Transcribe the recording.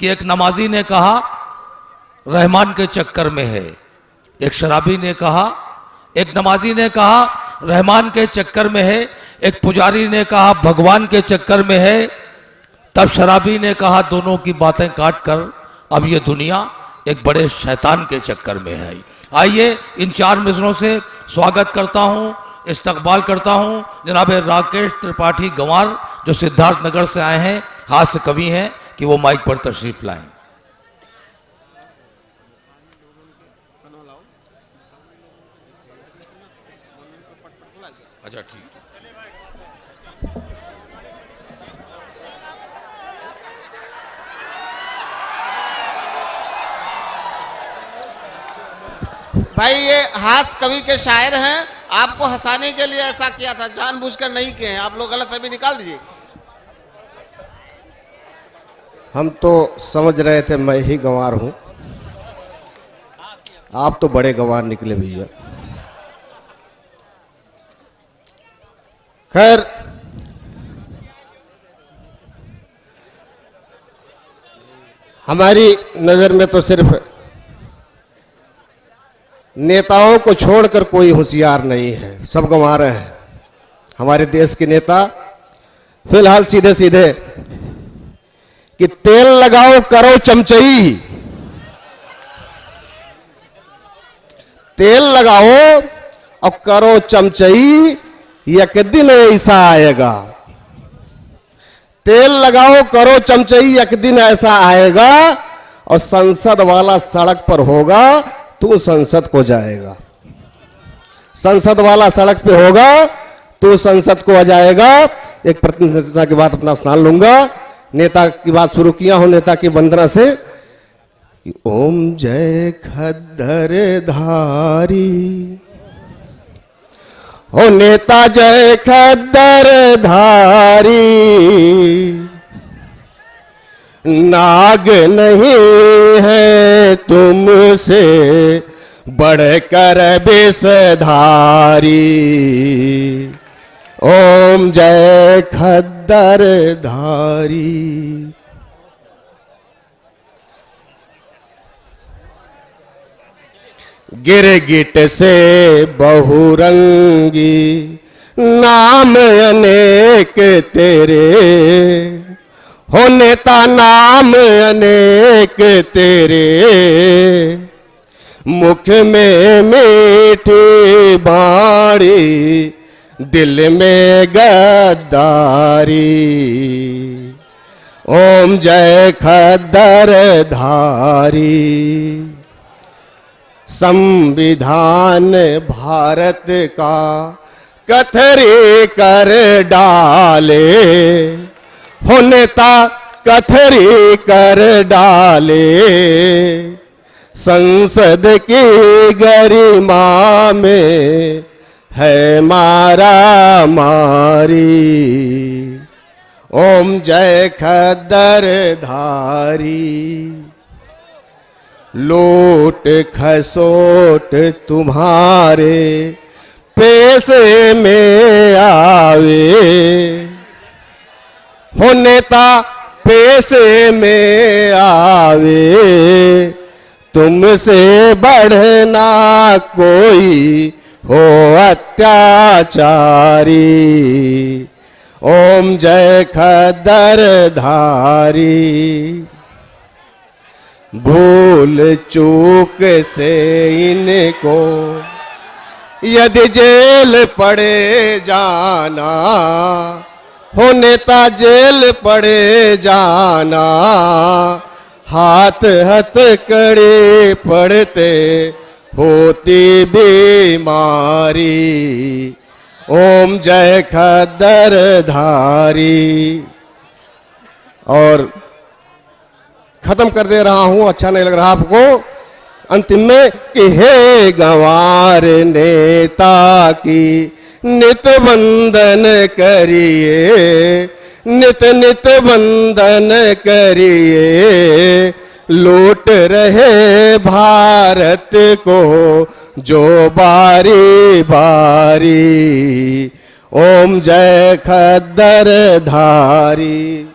कि एक नमाजी ने कहा रहमान के चक्कर में है, एक शराबी ने कहा, एक नमाजी ने कहा रहमान के चक्कर में है, एक पुजारी ने कहा भगवान के चक्कर में है, तब शराबी ने कहा दोनों की बातें काट कर अब ये दुनिया एक बड़े शैतान के चक्कर में है। आइए इन 4 मिसरों से स्वागत करता हूं, इस्तकबाल करता हूं जनाब राकेश त्रिपाठी गंवार जो सिद्धार्थनगर से आए हैं, हास्य कवि हैं, कि वो माइक पर तशरीफ लाएं। अच्छा ठीक। भाई ये हास्य कवि के शायर हैं, आपको हंसाने के लिए ऐसा किया था, जानबूझकर नहीं किए हैं, आप लोग गलतफहमी निकाल दीजिए। हम तो समझ रहे थे मैं ही गंवार हूं, आप तो बड़े गंवार निकले भैया। खैर हमारी नजर में तो सिर्फ नेताओं को छोड़कर कोई होशियार नहीं है, सब गंवार हैं। हमारे देश के नेता फिलहाल सीधे सीधे कि तेल लगाओ करो चमचई, तेल लगाओ और करो चमचई, एक दिन ऐसा आएगा। तेल लगाओ करो चमचई, एक दिन ऐसा आएगा और संसद वाला सड़क पर होगा, तू संसद को जाएगा। संसद वाला सड़क पे होगा, तू संसद को आ जाएगा। एक प्रतिनिधिता की बात अपना स्नान लूंगा, नेता की बात शुरू किया हूं, नेता की वंदना से। ओम जय खद्दर धारी, ओ नेता जय खद्दर धारी, नाग नहीं है तुमसे बढ़कर विषधारी। ओम जय खद्दर धारी। गिरगिट से बहुरंगी नाम अनेक तेरे, हो नेता नाम अनेक तेरे, मुख में मीठी बाणी दिल में गद्दारी। ओम जय खद्दर धारी। संविधान भारत का कथरी कर डाले, हो नेता कथरी कर डाले, संसद की गरिमा में है मारा मारी। ओम जय खद्दर धारी। लोट खसोट तुम्हारे पेशे में आवे, हो नेता पेशे में आवे, तुमसे बढ़ना कोई हो अत्याचारी। ओम जय खद्दर धारी। भूल चूक से इनको यदि जेल पड़े जाना, हो नेता जेल पड़े जाना, हाथ हथ कड़े पड़ते होती बीमारी। ओम जय खद्दर धारी। और खत्म कर दे रहा हूं, अच्छा नहीं लग रहा आपको, अंतिम में कि हे गंवार नेता की नित वंदन करिए, नित नित वंदन करिए, लूट रहे भारत को जो बारी बारी। ओम जय खद्दर धारी।